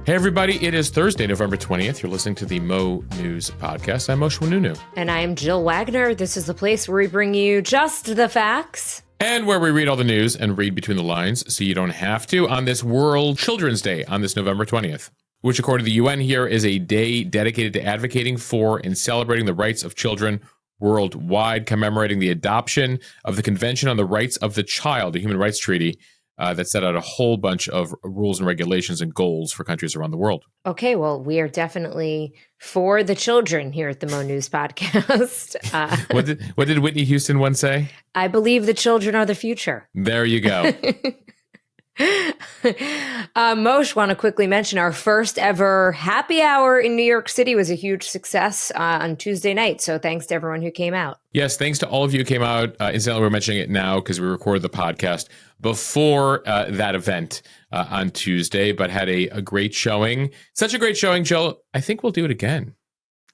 Hey, everybody. It is Thursday, November 20th. You're listening to the Mo News Podcast. I'm Moshe Wanunu. And I'm Jill Wagner. This is the place where we bring you just the facts. And where we read all the news and read between the lines so you don't have to on this World Children's Day on this November 20th, which according to the UN here is a day dedicated to advocating for and celebrating the rights of children worldwide, commemorating the adoption of the Convention on the Rights of the Child, a human rights treaty that set out a whole bunch of rules and regulations and goals for countries around the world. Okay, well, we are definitely for the children here at the Mo News Podcast. What did Whitney Houston once say? I believe the children are the future. There you go. Moshe, want to quickly mention our first ever happy hour in New York City was a huge success on Tuesday night. So thanks to everyone who came out. Yes, thanks to all of you who came out. Incidentally, we're mentioning it now because we recorded the podcast before that event on Tuesday, but had a great showing. Such a great showing, Jill. I think we'll do it again.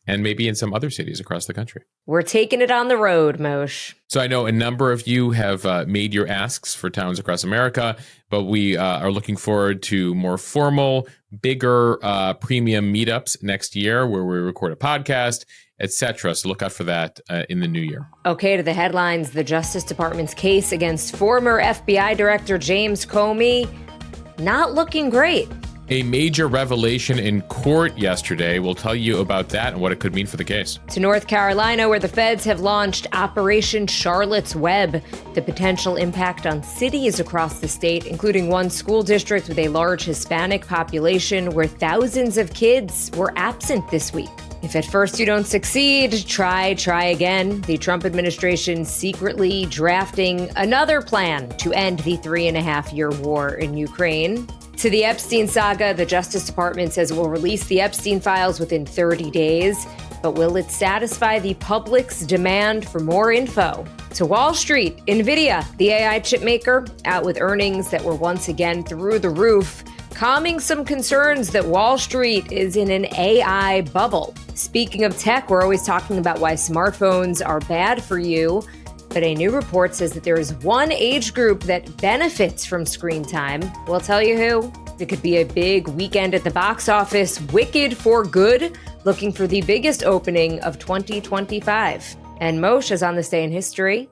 And maybe in some other cities across the country. We're taking it on the road, Moshe. So I know a number of you have made your asks for towns across America, but we are looking forward to more formal, bigger premium meetups next year where we record a podcast, etc. So look out for that in the new year. Okay, to the headlines. The Justice Department's case against former FBI Director James Comey, not looking great. A major revelation in court yesterday. We'll tell you about that and what it could mean for the case. To North Carolina, where the feds have launched Operation Charlotte's Web, the potential impact on cities across the state, including one school district with a large Hispanic population where thousands of kids were absent this week. If at first you don't succeed, try again. The Trump administration secretly drafting another plan to end the 3.5-year war in Ukraine. To the Epstein saga, the Justice Department says it will release the Epstein files within 30 days. But will it satisfy the public's demand for more info? To Wall Street, Nvidia, the AI chip maker, out with earnings that were once again through the roof, calming some concerns that Wall Street is in an AI bubble. Speaking of tech, we're always talking about why smartphones are bad for you. But a new report says that there is one age group that benefits from screen time. We'll tell you who. It could be a big weekend at the box office. Wicked for Good, looking for the biggest opening of 2025. And Moshe is on this day in history.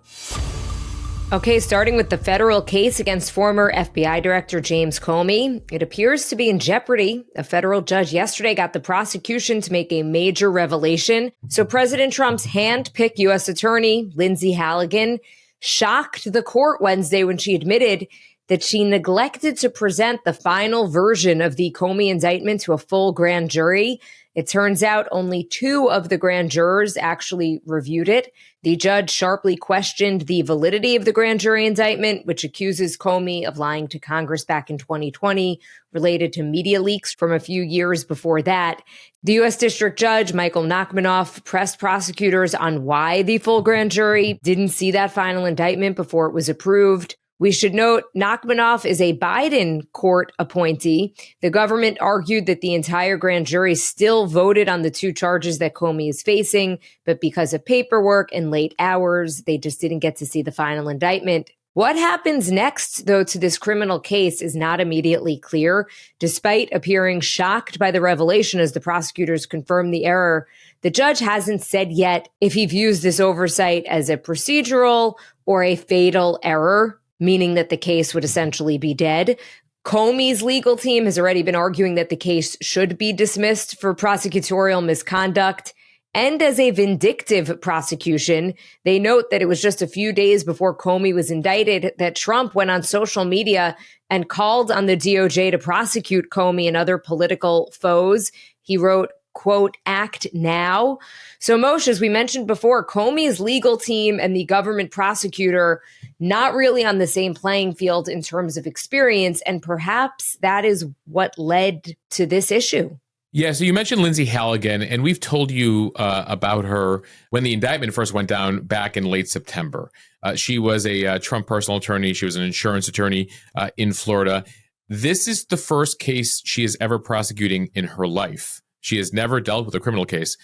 Okay, starting with the federal case against former FBI Director James Comey, it appears to be in jeopardy. A federal judge yesterday got the prosecution to make a major revelation. So President Trump's hand-picked U.S. Attorney, Lindsay Halligan, shocked the court Wednesday when she admitted that she neglected to present the final version of the Comey indictment to a full grand jury. It turns out only 2 of the grand jurors actually reviewed it. The judge sharply questioned the validity of the grand jury indictment, which accuses Comey of lying to Congress back in 2020 related to media leaks from a few years before that. The U.S. District Judge, Michael Nachmanoff, pressed prosecutors on why the full grand jury didn't see that final indictment before it was approved. We should note Nachmanoff is a Biden court appointee. The government argued that the entire grand jury still voted on the 2 charges that Comey is facing, but because of paperwork and late hours, they just didn't get to see the final indictment. What happens next, though, to this criminal case is not immediately clear. Despite appearing shocked by the revelation as the prosecutors confirmed the error, the judge hasn't said yet if he views this oversight as a procedural or a fatal error, meaning that the case would essentially be dead. Comey's legal team has already been arguing that the case should be dismissed for prosecutorial misconduct and as a vindictive prosecution. They note that it was just a few days before Comey was indicted that Trump went on social media and called on the DOJ to prosecute Comey and other political foes. He wrote, quote, "act now." So Moshe, as we mentioned before, Comey's legal team and the government prosecutor not really on the same playing field in terms of experience. And perhaps that is what led to this issue. Yeah, so you mentioned Lindsay Halligan, and we've told you about her when the indictment first went down back in late September. She was a Trump personal attorney. She was an insurance attorney in Florida. This is the first case she is ever prosecuting in her life. She has never dealt with a criminal case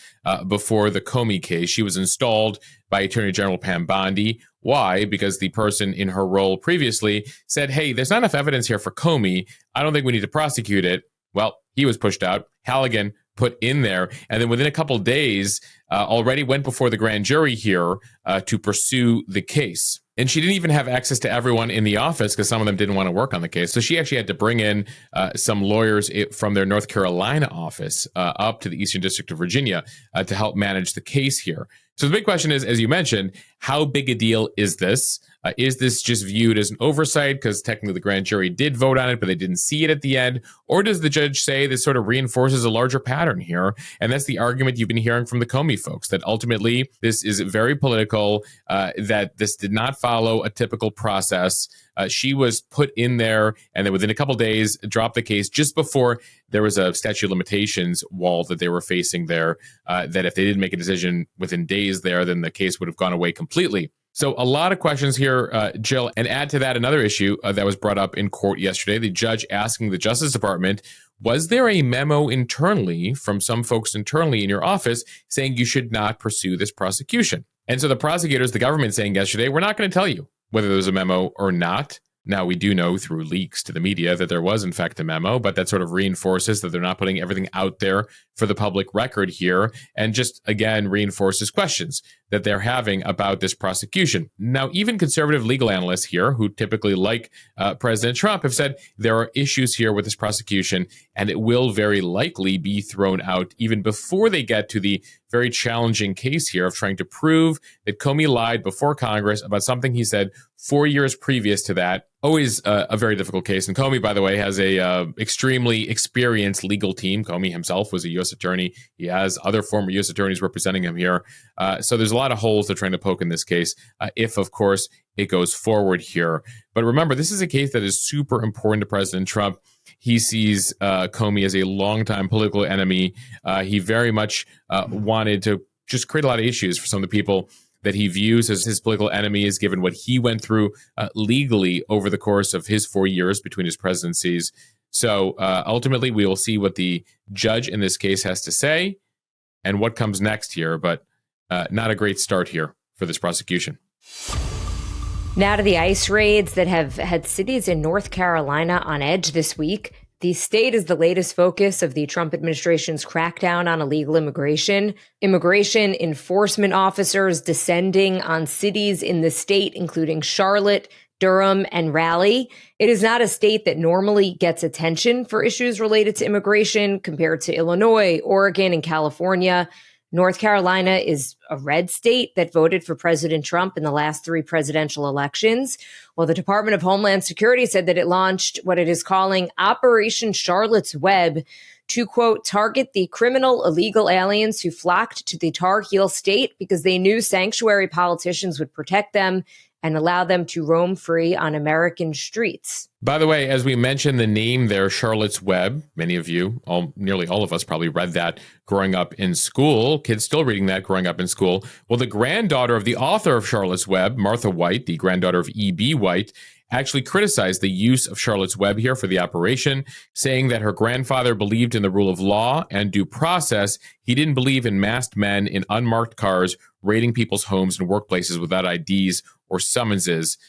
before the Comey case. She was installed by Attorney General Pam Bondi. Why? Because the person in her role previously said, hey, there's not enough evidence here for Comey. I don't think we need to prosecute it. Well, he was pushed out. Halligan put in there, and then within a couple of days, already went before the grand jury here to pursue the case. And she didn't even have access to everyone in the office because some of them didn't want to work on the case. So she actually had to bring in some lawyers from their North Carolina office up to the Eastern District of Virginia to help manage the case here. So the big question is, as you mentioned, how big a deal is this? Is this just viewed as an oversight because technically the grand jury did vote on it, but they didn't see it at the end? Or does the judge say this sort of reinforces a larger pattern here? And that's the argument you've been hearing from the Comey folks, that ultimately this is very political, that this did not follow a typical process. She was put in there and then within a couple of days dropped the case just before there was a statute of limitations wall that they were facing there, that if they didn't make a decision within days there, then the case would have gone away completely. So a lot of questions here, Jill, and add to that another issue that was brought up in court yesterday, the judge asking the Justice Department, was there a memo internally from some folks internally in your office saying you should not pursue this prosecution? And so the prosecutors, the government saying yesterday, we're not going to tell you whether there's a memo or not. Now, we do know through leaks to the media that there was, in fact, a memo, but that sort of reinforces that they're not putting everything out there for the public record here, and just, again, reinforces questions that they're having about this prosecution. Now, even conservative legal analysts here, who typically like President Trump, have said there are issues here with this prosecution, and it will very likely be thrown out even before they get to the very challenging case here of trying to prove that Comey lied before Congress about something he said 4 years previous to that. Always a very difficult case. And Comey, by the way, has a extremely experienced legal team. Comey himself was a U.S. attorney. He has other former U.S. attorneys representing him here. So there's a lot of holes they're trying to poke in this case, if, of course, it goes forward here. But remember, this is a case that is super important to President Trump. He sees Comey as a longtime political enemy. He very much wanted to just create a lot of issues for some of the people that he views as his political enemies, given what he went through legally over the course of his 4 years between his presidencies. So ultimately, we will see what the judge in this case has to say and what comes next here, but not a great start here for this prosecution. Now to the ICE raids that have had cities in North Carolina on edge this week. The state is the latest focus of the Trump administration's crackdown on illegal immigration. Immigration enforcement officers descending on cities in the state, including Charlotte, Durham, and Raleigh. It is not a state that normally gets attention for issues related to immigration compared to Illinois, Oregon, and California. North Carolina is a red state that voted for President Trump in the last 3 presidential elections. Well, the Department of Homeland Security said that it launched what it is calling Operation Charlotte's Web to, quote, target the criminal illegal aliens who flocked to the Tar Heel state because they knew sanctuary politicians would protect them and allow them to roam free on American streets. By the way, as we mentioned the name there, Charlotte's Web, many of you, nearly all of us probably read that growing up in school. Kids still reading that growing up in school. Well, the granddaughter of the author of Charlotte's Web, Martha White, the granddaughter of E.B. White, actually criticized the use of Charlotte's Web here for the operation, saying that her grandfather believed in the rule of law and due process. He didn't believe in masked men in unmarked cars raiding people's homes and workplaces without IDs or summonses.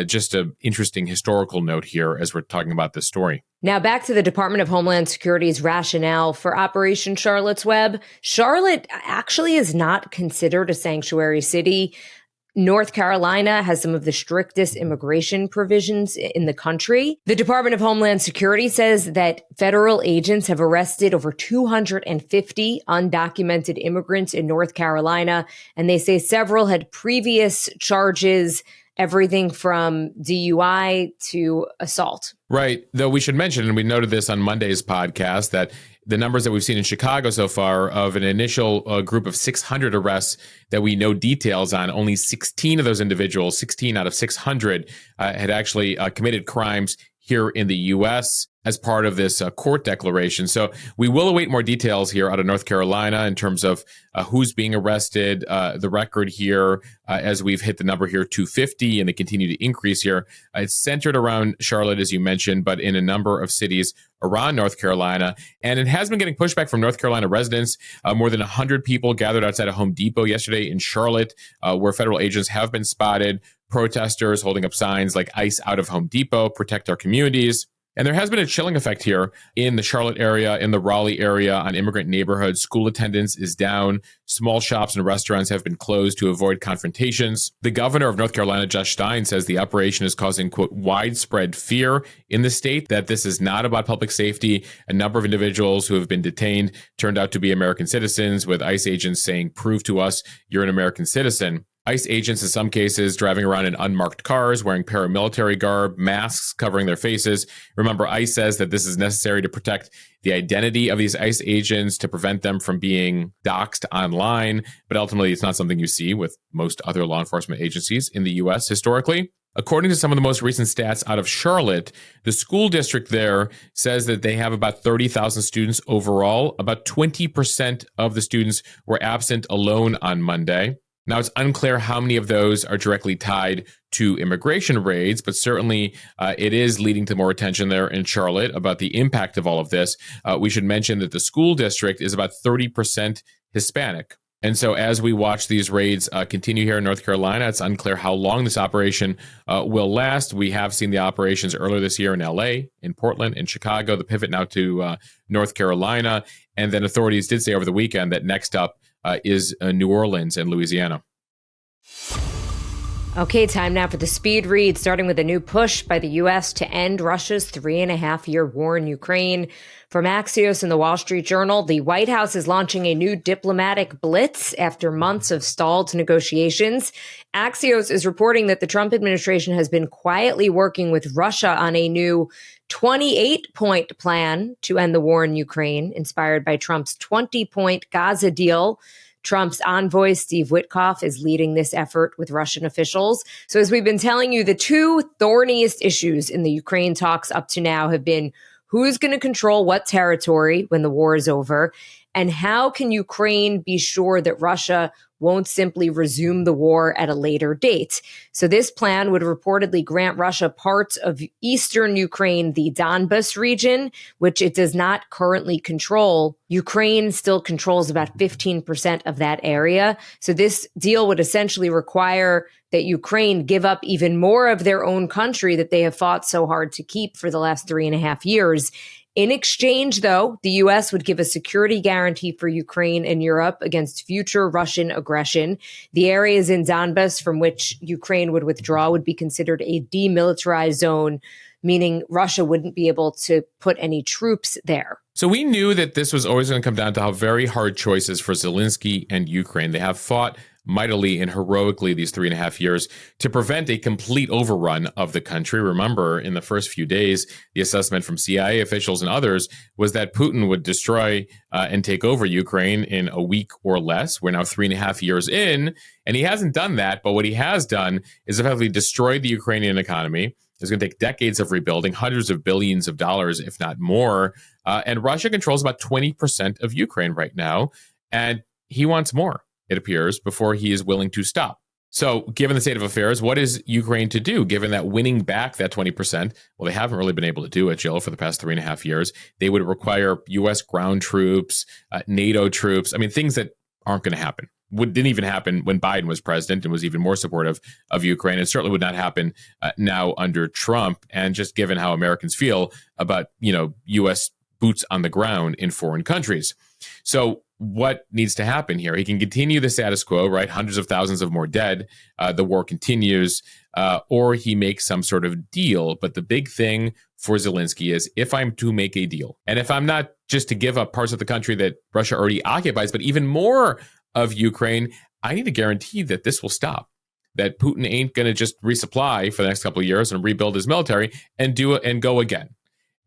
Just an interesting historical note here as we're talking about this story. Now back to the Department of Homeland Security's rationale for Operation Charlotte's Web. Charlotte actually is not considered a sanctuary city. North Carolina has some of the strictest immigration provisions in the country. The Department of Homeland Security says that federal agents have arrested over 250 undocumented immigrants in North Carolina, and they say several had previous charges, everything from DUI to assault. Right. Though we should mention, and we noted this on Monday's podcast, that the numbers that we've seen in Chicago so far of an initial group of 600 arrests that we know details on, only 16 of those individuals, 16 out of 600, had actually committed crimes here in the U.S. as part of this court declaration. So we will await more details here out of North Carolina in terms of who's being arrested, the record here, as we've hit the number here, 250, and they continue to increase here. It's centered around Charlotte, as you mentioned, but in a number of cities around North Carolina. And it has been getting pushback from North Carolina residents. More than 100 people gathered outside of Home Depot yesterday in Charlotte, where federal agents have been spotted. Protesters holding up signs like ICE out of Home Depot, protect our communities. And there has been a chilling effect here in the Charlotte area, in the Raleigh area, on immigrant neighborhoods. School attendance is down. Small shops and restaurants have been closed to avoid confrontations. The governor of North Carolina, Josh Stein, says the operation is causing, quote, widespread fear in the state, that this is not about public safety. A number of individuals who have been detained turned out to be American citizens, with ICE agents saying, prove to us you're an American citizen. ICE agents, in some cases, driving around in unmarked cars, wearing paramilitary garb, masks covering their faces. Remember, ICE says that this is necessary to protect the identity of these ICE agents, to prevent them from being doxxed online. But ultimately, it's not something you see with most other law enforcement agencies in the U.S. historically. According to some of the most recent stats out of Charlotte, the school district there says that they have about 30,000 students overall. About 20% of the students were absent alone on Monday. Now, it's unclear how many of those are directly tied to immigration raids, but certainly it is leading to more attention there in Charlotte about the impact of all of this. We should mention that the school district is about 30% Hispanic. And so as we watch these raids continue here in North Carolina, it's unclear how long this operation will last. We have seen the operations earlier this year in LA, in Portland, in Chicago, the pivot now to North Carolina. And then authorities did say over the weekend that next up is New Orleans and Louisiana. Okay, time now for the speed read, starting with a new push by the U.S. to end Russia's 3.5-year war in Ukraine. From Axios and the Wall Street Journal, the White House is launching a new diplomatic blitz after months of stalled negotiations. Axios is reporting that the Trump administration has been quietly working with Russia on a new 28-point plan to end the war in Ukraine, inspired by Trump's 20-point Gaza deal. Trump's envoy, Steve Witkoff, is leading this effort with Russian officials. So as we've been telling you, the two thorniest issues in the Ukraine talks up to now have been who's going to control what territory when the war is over, and how can Ukraine be sure that Russia won't simply resume the war at a later date. So this plan would reportedly grant Russia parts of eastern Ukraine, the Donbas region, which it does not currently control. Ukraine still controls about 15% of that area. So this deal would essentially require that Ukraine give up even more of their own country that they have fought so hard to keep for the last 3.5 years. In exchange, though, the U.S. would give a security guarantee for Ukraine and Europe against future Russian aggression. The areas in Donbas from which Ukraine would withdraw would be considered a demilitarized zone, meaning Russia wouldn't be able to put any troops there. So we knew that this was always going to come down to how very hard choices for Zelensky and Ukraine. They have fought mightily and heroically these 3.5 years to prevent a complete overrun of the country. Remember, in the first few days, the assessment from CIA officials and others was that Putin would destroy and take over Ukraine in a week or less. We're now 3.5 years in, and he hasn't done that. But what he has done is effectively destroyed the Ukrainian economy. It's going to take decades of rebuilding, hundreds of billions of dollars, if not more. And Russia controls about 20% of Ukraine right now. And he wants more, it appears, before he is willing to stop. So given the state of affairs, what is Ukraine to do, given that winning back that 20%? Well, they haven't really been able to do it, Jill, for the past 3.5 years. They would require U.S. ground troops, NATO troops. I mean, things that aren't going to happen. Didn't even happen when Biden was president and was even more supportive of Ukraine. It certainly would not happen now under Trump. And just given how Americans feel about, U.S. boots on the ground in foreign countries. So what needs to happen here? He can continue the status quo, right? Hundreds of thousands of more dead. The war continues, or he makes some sort of deal. But the big thing for Zelensky is, if I'm to make a deal, and if I'm not just to give up parts of the country that Russia already occupies, but even more of Ukraine, I need to guarantee that this will stop, that Putin ain't going to just resupply for the next couple of years and rebuild his military and do it and go again.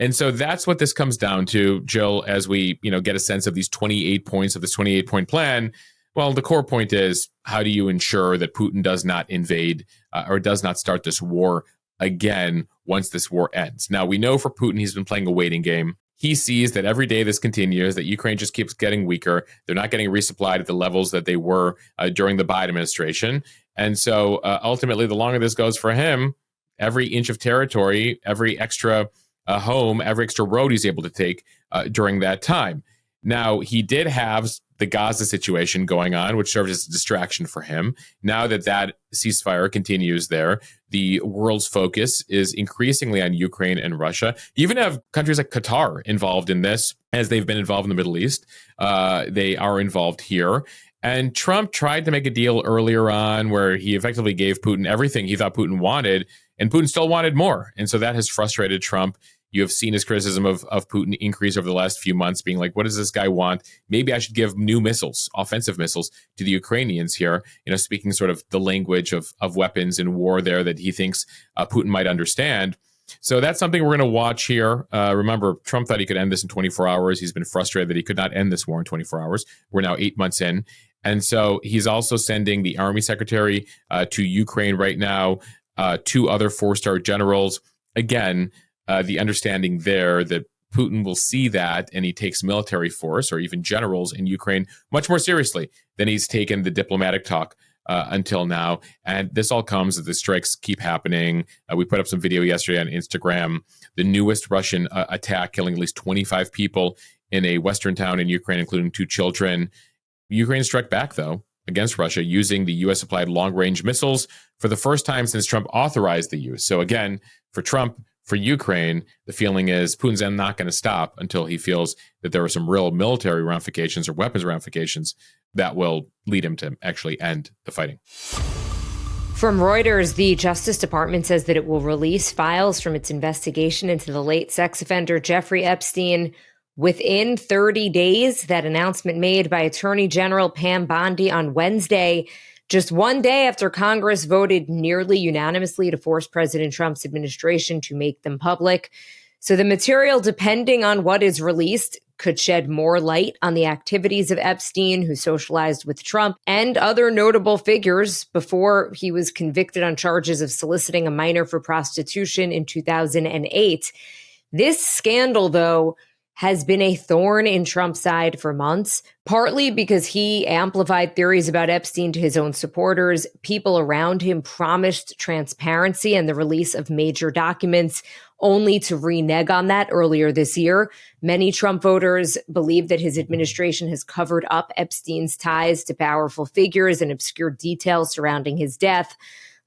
And so that's what this comes down to, Jill, as we, get a sense of these 28 points of this 28-point plan. Well, the core point is, how do you ensure that Putin does not invade or does not start this war again once this war ends? Now, we know for Putin, he's been playing a waiting game. He sees that every day this continues, that Ukraine just keeps getting weaker. They're not getting resupplied at the levels that they were during the Biden administration. And so ultimately, the longer this goes for him, every inch of territory, every extra home, every extra road he's able to take during that time. Now, he did have the Gaza situation going on, which served as a distraction for him. Now that ceasefire continues there, the world's focus is increasingly on Ukraine and Russia. You even have countries like Qatar involved in this, as they've been involved in the Middle East. They are involved here. And Trump tried to make a deal earlier on where he effectively gave Putin everything he thought Putin wanted, and Putin still wanted more. And so that has frustrated Trump. You have seen his criticism of Putin increase over the last few months, being like, what does this guy want? Maybe I should give new missiles, offensive missiles, to the Ukrainians here, speaking sort of the language of weapons and war there that he thinks Putin might understand. So that's something we're going to watch here. Remember, Trump thought he could end this in 24 hours. He's been frustrated that he could not end this war in 24 hours. We're now 8 months in. And so he's also sending the army secretary to Ukraine right now, 2 other 4-star generals. Again, the understanding there that Putin will see that and he takes military force or even generals in Ukraine much more seriously than he's taken the diplomatic talk until now. And this all comes as the strikes keep happening. We put up some video yesterday on Instagram, the newest Russian attack killing at least 25 people in a western town in Ukraine, including 2 children. Ukraine struck back, though, against Russia using the U.S.-supplied long-range missiles for the first time since Trump authorized the use. So again, for Trump, for Ukraine, the feeling is Putin's not going to stop until he feels that there are some real military ramifications or weapons ramifications that will lead him to actually end the fighting. From Reuters, the Justice Department says that it will release files from its investigation into the late sex offender Jeffrey Epstein within 30 days. That announcement made by Attorney General Pam Bondi on Wednesday, just one day after Congress voted nearly unanimously to force President Trump's administration to make them public. So the material, depending on what is released, could shed more light on the activities of Epstein, who socialized with Trump and other notable figures before he was convicted on charges of soliciting a minor for prostitution in 2008. This scandal, though, has been a thorn in Trump's side for months, partly because he amplified theories about Epstein to his own supporters. People around him promised transparency and the release of major documents, only to renege on that earlier this year. Many Trump voters believe that his administration has covered up Epstein's ties to powerful figures and obscure details surrounding his death,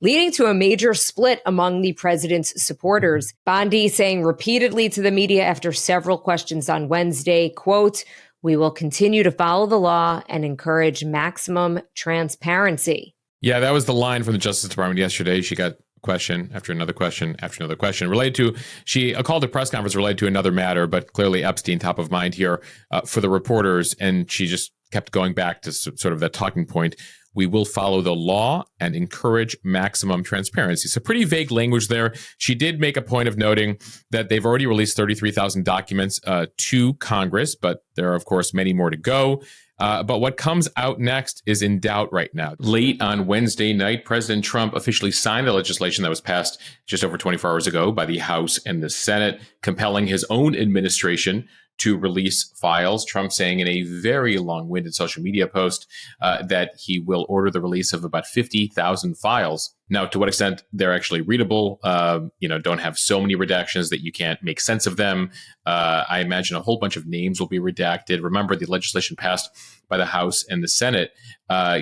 leading to a major split among the president's supporters. Bondi saying repeatedly to the media after several questions on Wednesday, quote, "We will continue to follow the law and encourage maximum transparency." Yeah, that was the line from the Justice Department yesterday. She got question after another question after another question related to, she called a press conference related to another matter, but clearly Epstein top of mind here for the reporters. And she just kept going back to sort of that talking point. We will follow the law and encourage maximum transparency. So pretty vague language there. She did make a point of noting that they've already released 33,000 documents to Congress, but there are, of course, many more to go. But what comes out next is in doubt right now. Late on Wednesday night, President Trump officially signed the legislation that was passed just over 24 hours ago by the House and the Senate, compelling his own administration to release files. Trump saying in a very long-winded social media post that he will order the release of about 50,000 files. Now, to what extent they're actually readable, don't have so many redactions that you can't make sense of them. I imagine a whole bunch of names will be redacted. Remember, the legislation passed by the House and the Senate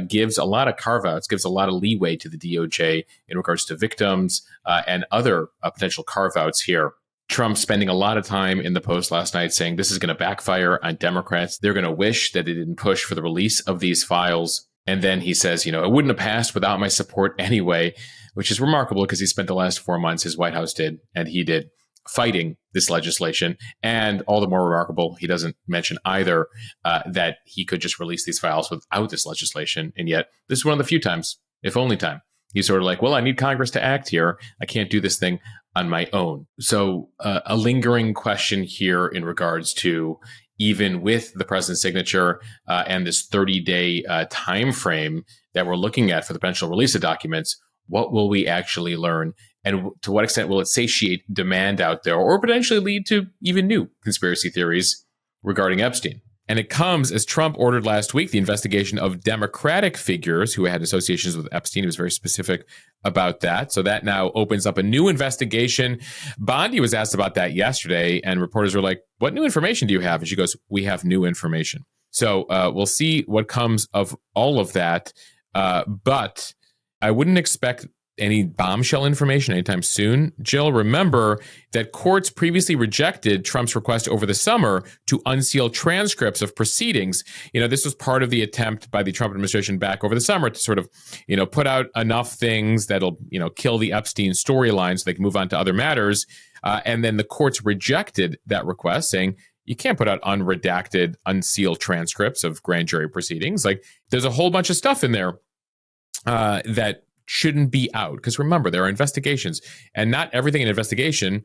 gives a lot of carve-outs, gives a lot of leeway to the DOJ in regards to victims and other potential carve-outs here. Trump spending a lot of time in the post last night saying this is going to backfire on Democrats. They're going to wish that they didn't push for the release of these files. And then he says, it wouldn't have passed without my support anyway, which is remarkable because he spent the last 4 months, his White House did, and he did, fighting this legislation. And all the more remarkable, he doesn't mention either that he could just release these files without this legislation. And yet this is one of the few times, if only time, he's sort of like, well, I need Congress to act here. I can't do this thing on my own. So a lingering question here in regards to, even with the president's signature and this 30-day time frame that we're looking at for the potential release of documents, what will we actually learn? And to what extent will it satiate demand out there or potentially lead to even new conspiracy theories regarding Epstein? And it comes as Trump ordered last week the investigation of Democratic figures who had associations with Epstein. He was very specific about that. So that now opens up a new investigation. Bondi was asked about that yesterday, and reporters were like, what new information do you have? And she goes, we have new information. So we'll see what comes of all of that. But I wouldn't expect any bombshell information anytime soon. Jill, remember that courts previously rejected Trump's request over the summer to unseal transcripts of proceedings. This was part of the attempt by the Trump administration back over the summer to sort of, put out enough things that'll, kill the Epstein storyline so they can move on to other matters. And then the courts rejected that request, saying, you can't put out unredacted, unsealed transcripts of grand jury proceedings. Like, there's a whole bunch of stuff in there that shouldn't be out. Because remember, there are investigations, and not everything in an investigation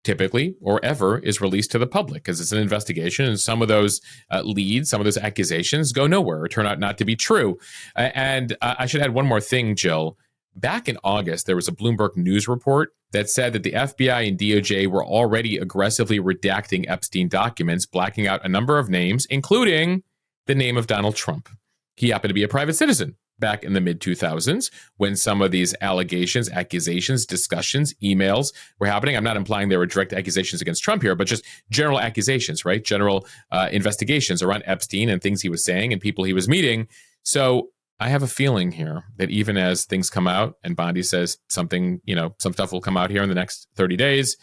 typically or ever is released to the public because it's an investigation, and some of those leads, some of those accusations go nowhere or turn out not to be true. And I should add one more thing, Jill. Back in August, there was a Bloomberg News report that said that the FBI and DOJ were already aggressively redacting Epstein documents, blacking out a number of names, including the name of Donald Trump. He happened to be a private citizen back in the mid-2000s when some of these allegations, accusations, discussions, emails were happening. I'm not implying there were direct accusations against Trump here, but just general accusations, right? General investigations around Epstein and things he was saying and people he was meeting. So I have a feeling here that even as things come out and Bondi says something, some stuff will come out here in the next 30 days,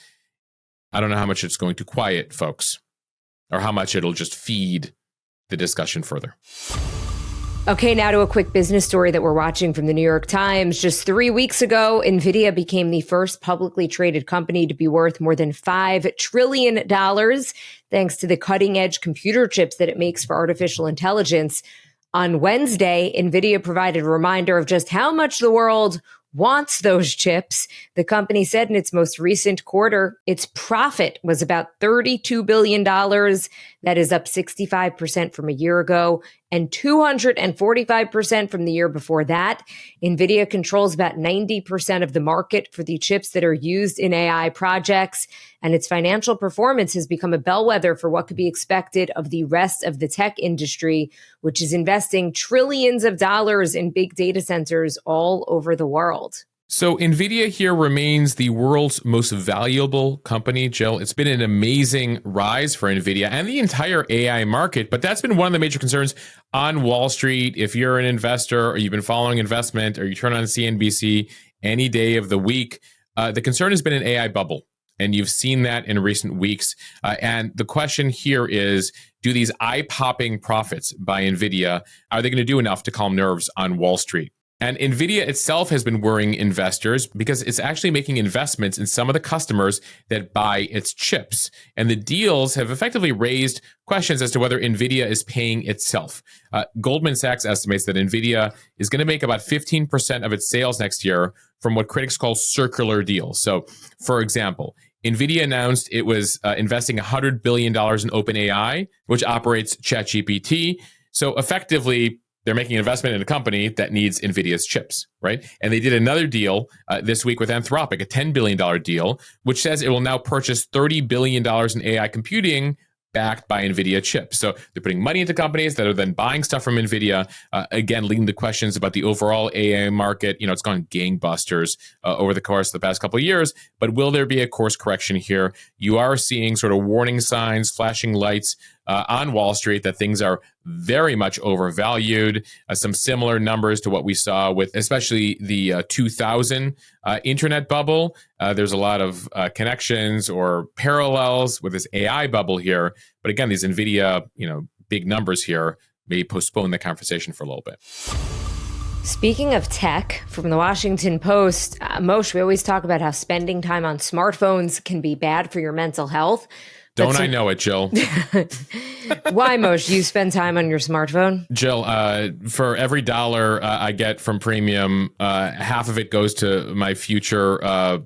I don't know how much it's going to quiet folks or how much it'll just feed the discussion further. Okay, now to a quick business story that we're watching from the New York Times. Just 3 weeks ago, Nvidia became the first publicly traded company to be worth more than $5 trillion, thanks to the cutting-edge computer chips that it makes for artificial intelligence. On Wednesday, Nvidia provided a reminder of just how much the world wants those chips. The company said in its most recent quarter, its profit was about $32 billion. That is up 65% from a year ago and 245% from the year before that. Nvidia controls about 90% of the market for the chips that are used in AI projects, and its financial performance has become a bellwether for what could be expected of the rest of the tech industry, which is investing trillions of dollars in big data centers all over the world. So Nvidia here remains the world's most valuable company, Jill. It's been an amazing rise for Nvidia and the entire AI market, but that's been one of the major concerns on Wall Street. If you're an investor or you've been following investment or you turn on CNBC any day of the week, the concern has been an AI bubble. And you've seen that in recent weeks. And the question here is, do these eye-popping profits by Nvidia, are they going to do enough to calm nerves on Wall Street? And Nvidia itself has been worrying investors because it's actually making investments in some of the customers that buy its chips. And the deals have effectively raised questions as to whether Nvidia is paying itself. Goldman Sachs estimates that Nvidia is going to make about 15% of its sales next year from what critics call circular deals. So, for example, Nvidia announced it was investing $100 billion in OpenAI, which operates ChatGPT. So effectively, they're making an investment in a company that needs NVIDIA's chips, right? And they did another deal this week with Anthropic, a $10 billion deal, which says it will now purchase $30 billion in AI computing backed by NVIDIA chips. So they're putting money into companies that are then buying stuff from NVIDIA, again, leading to questions about the overall AI market. It's gone gangbusters over the course of the past couple of years, but will there be a course correction here? You are seeing sort of warning signs, flashing lights on Wall Street that things are very much overvalued. Some similar numbers to what we saw with especially the 2000 internet bubble. There's a lot of connections or parallels with this AI bubble here. But again, these NVIDIA, big numbers here may postpone the conversation for a little bit. Speaking of tech, from the Washington Post, Moshe, we always talk about how spending time on smartphones can be bad for your mental health. Don't I know it, Jill? Why, Moshe? You spend time on your smartphone? Jill, for every dollar I get from premium, half of it goes to my future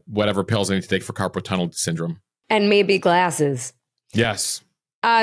whatever pills I need to take for carpal tunnel syndrome. And maybe glasses. Yes.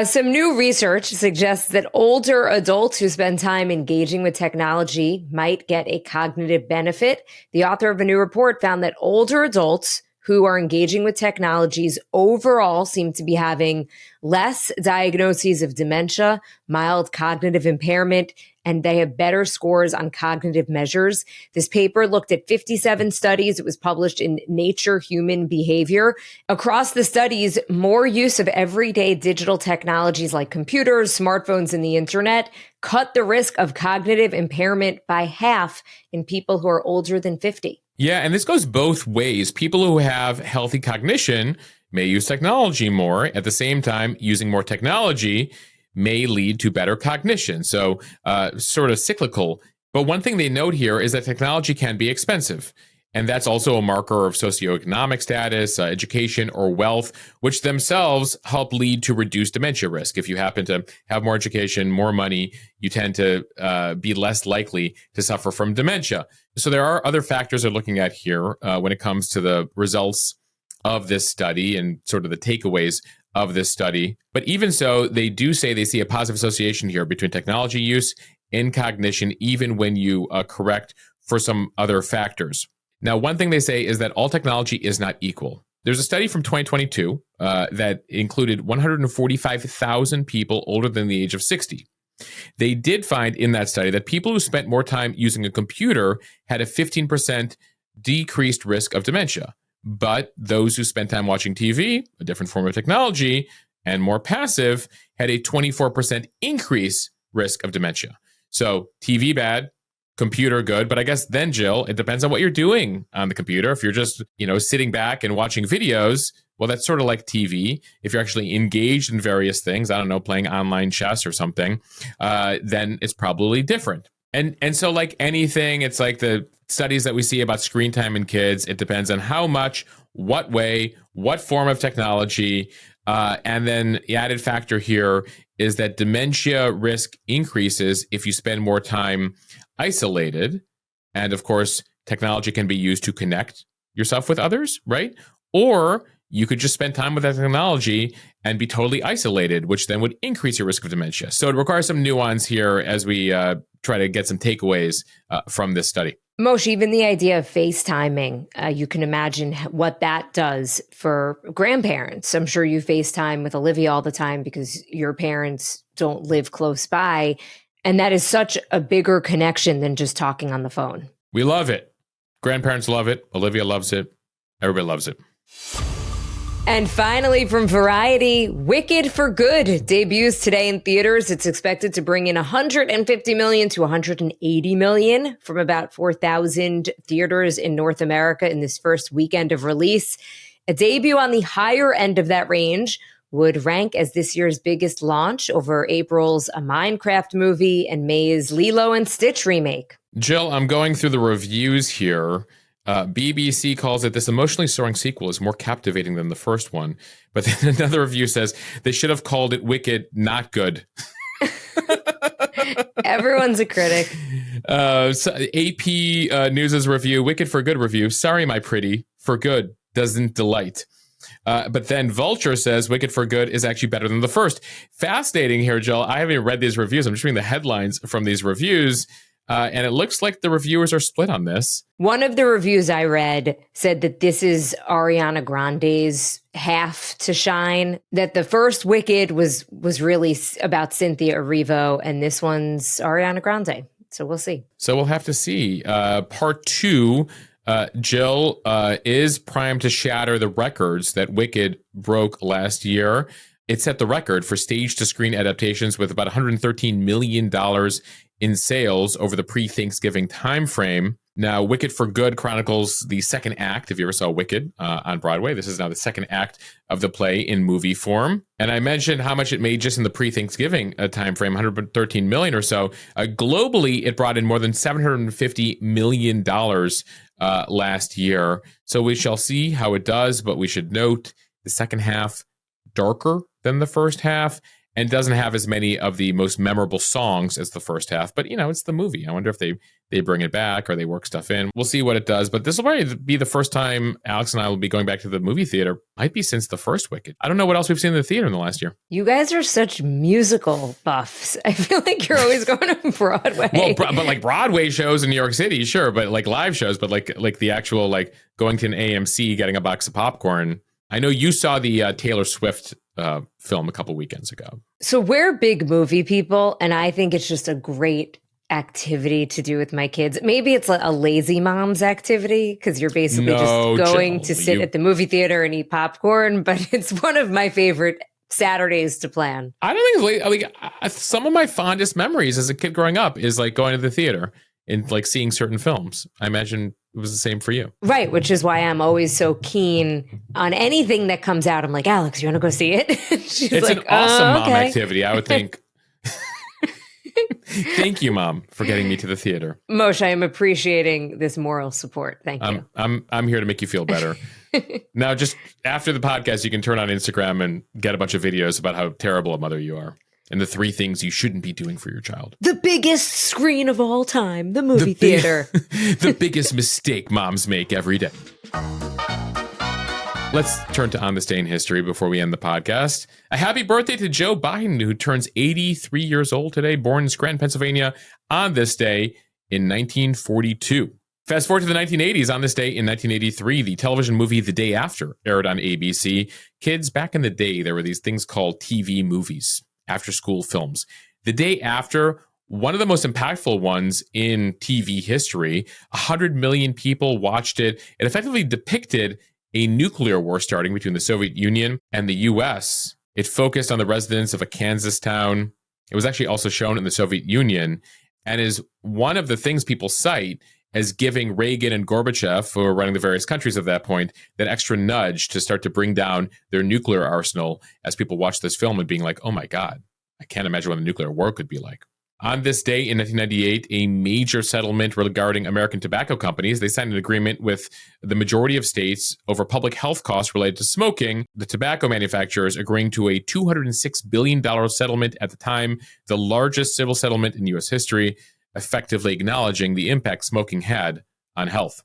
Some new research suggests that older adults who spend time engaging with technology might get a cognitive benefit. The author of a new report found that older adults who are engaging with technologies overall seem to be having less diagnoses of dementia, mild cognitive impairment, and they have better scores on cognitive measures. This paper looked at 57 studies. It was published in Nature Human Behavior. Across the studies, more use of everyday digital technologies like computers, smartphones, and the internet cut the risk of cognitive impairment by half in people who are older than 50. Yeah, and this goes both ways. People who have healthy cognition may use technology more. At the same time, using more technology may lead to better cognition. So sort of cyclical. But one thing they note here is that technology can be expensive. And that's also a marker of socioeconomic status, education, or wealth, which themselves help lead to reduced dementia risk. If you happen to have more education, more money, you tend to be less likely to suffer from dementia. So there are other factors they're looking at here when it comes to the results of this study and sort of the takeaways of this study. But even so, they do say they see a positive association here between technology use and cognition, even when you correct for some other factors. Now, one thing they say is that all technology is not equal. There's a study from 2022 that included 145,000 people older than the age of 60. They did find in that study that people who spent more time using a computer had a 15% decreased risk of dementia. But those who spent time watching TV, a different form of technology, and more passive, had a 24% increase risk of dementia. So TV bad, computer good, but I guess then, Jill, it depends on what you're doing on the computer. If you're just, sitting back and watching videos, well, that's sort of like TV. If you're actually engaged in various things, I don't know, playing online chess or something, then it's probably different. And so like anything, it's like the studies that we see about screen time in kids. It depends on how much, what way, what form of technology. And then the added factor here is that dementia risk increases if you spend more time isolated. And of course, technology can be used to connect yourself with others, right? Or you could just spend time with that technology and be totally isolated, which then would increase your risk of dementia. So it requires some nuance here as we try to get some takeaways from this study. Moshe, even the idea of FaceTiming, you can imagine what that does for grandparents. I'm sure you FaceTime with Olivia all the time because your parents don't live close by. And that is such a bigger connection than just talking on the phone. We love it. Grandparents love it. Olivia loves it. Everybody loves it. And finally, from Variety, Wicked for Good debuts today in theaters. It's expected to bring in $150 million to $180 million from about 4,000 theaters in North America in this first weekend of release. A debut on the higher end of that range would rank as this year's biggest launch over April's A Minecraft Movie and May's Lilo and Stitch remake. Jill, I'm going through the reviews here. BBC calls it this emotionally soaring sequel is more captivating than the first one. But then another review says they should have called it Wicked, not good. Everyone's a critic. So AP News' review, Wicked for Good review. Sorry, my pretty, for good doesn't delight. But then Vulture says Wicked for Good is actually better than the first. Fascinating here, Jill. I haven't even read these reviews. I'm just reading the headlines from these reviews. And it looks like the reviewers are split on this. One of the reviews I read said that this is Ariana Grande's half to shine, that the first Wicked was really about Cynthia Erivo, and this one's Ariana Grande. So we'll see. So we'll have to see. Part two, Jill, is primed to shatter the records that Wicked broke last year. It set the record for stage-to-screen adaptations with about $113 million in sales over the pre-Thanksgiving timeframe. Now, Wicked for Good chronicles the second act, if you ever saw Wicked on Broadway. This is now the second act of the play in movie form. And I mentioned how much it made just in the pre-Thanksgiving timeframe, $113 million or so. Globally, it brought in more than $750 million last year. So we shall see how it does, but we should note the second half darker than the first half. and doesn't have as many of the most memorable songs as the first half. But, it's the movie. I wonder if they bring it back or they work stuff in. We'll see what it does. But this will probably be the first time Alex and I will be going back to the movie theater. Might be since the first Wicked. I don't know what else we've seen in the theater in the last year. You guys are such musical buffs. I feel like you're always going to Broadway. Well, but like Broadway shows in New York City, sure. But like live shows, but like the actual like going to an AMC, getting a box of popcorn. I know you saw the Taylor Swift film a couple weekends ago. So we're big movie people, and I think it's just a great activity to do with my kids. Maybe it's a lazy mom's activity because you're basically just going to sit at the movie theater and eat popcorn, but it's one of my favorite Saturdays to plan. I don't think it's like some of my fondest memories as a kid growing up is like going to the theater and like seeing certain films. I imagine it was the same for you. Right, which is why I'm always so keen on anything that comes out. I'm like, Alex, you want to go see it? It's like, an awesome mom activity, I would think. Thank you, Mom, for getting me to the theater. Moshe, I'm appreciating this moral support. Thank you. I'm here to make you feel better. Now, just after the podcast, you can turn on Instagram and get a bunch of videos about how terrible a mother you are. And the 3 things you shouldn't be doing for your child. The biggest screen of all time, the movie theater. The biggest mistake moms make every day. Let's turn to On This Day in History before we end the podcast. A happy birthday to Joe Biden, who turns 83 years old today, born in Scranton, Pennsylvania, on this day in 1942. Fast forward to the 1980s. On this day in 1983, the television movie The Day After aired on ABC. Kids, back in the day, there were these things called TV movies. After-school films. The Day After, one of the most impactful ones in TV history. 100 million people watched it. It effectively depicted a nuclear war starting between the Soviet Union and the U.S. It focused on the residents of a Kansas town. It was actually also shown in the Soviet Union and is one of the things people cite as giving Reagan and Gorbachev, who were running the various countries at that point, that extra nudge to start to bring down their nuclear arsenal as people watch this film and being like, oh my God, I can't imagine what a nuclear war could be like. On this day in 1998, a major settlement regarding American tobacco companies. They signed an agreement with the majority of states over public health costs related to smoking, the tobacco manufacturers agreeing to a $206 billion settlement at the time, the largest civil settlement in U.S. history, effectively acknowledging the impact smoking had on health.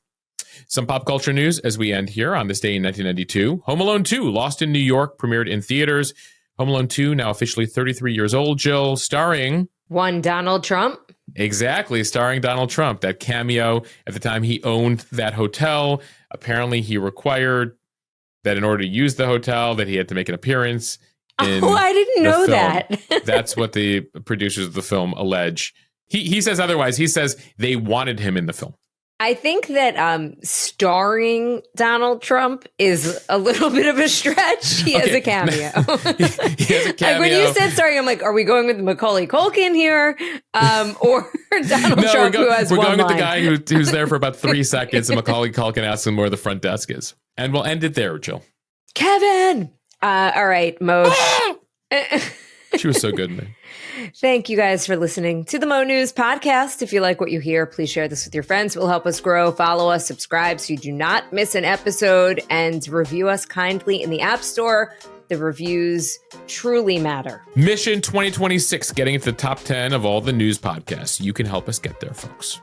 Some pop culture news as we end here on this day in 1992. Home Alone 2, Lost in New York, premiered in theaters. Home Alone 2, now officially 33 years old, Jill, starring... One Donald Trump. Exactly, starring Donald Trump. That cameo, at the time he owned that hotel. Apparently he required that in order to use the hotel, that he had to make an appearance in I didn't know film. that. That's what the producers of the film allege. He says otherwise. He says they wanted him in the film. I think that starring Donald Trump is a little bit of a stretch. He has a cameo. He has a cameo. Like when you said starring, I'm like, are we going with Macaulay Culkin here? Or Donald Trump, who has we're one going line? with the guy who's there for about 3 seconds, and Macaulay Culkin asks him where the front desk is. And we'll end it there, Jill. Kevin! All right, Mo. She was so good, man. Thank you guys for listening to the Mo News podcast. If you like what you hear, please share this with your friends. It will help us grow. Follow us, subscribe so you do not miss an episode, and review us kindly in the App Store. The reviews truly matter. Mission 2026, getting into the top 10 of all the news podcasts. You can help us get there, folks.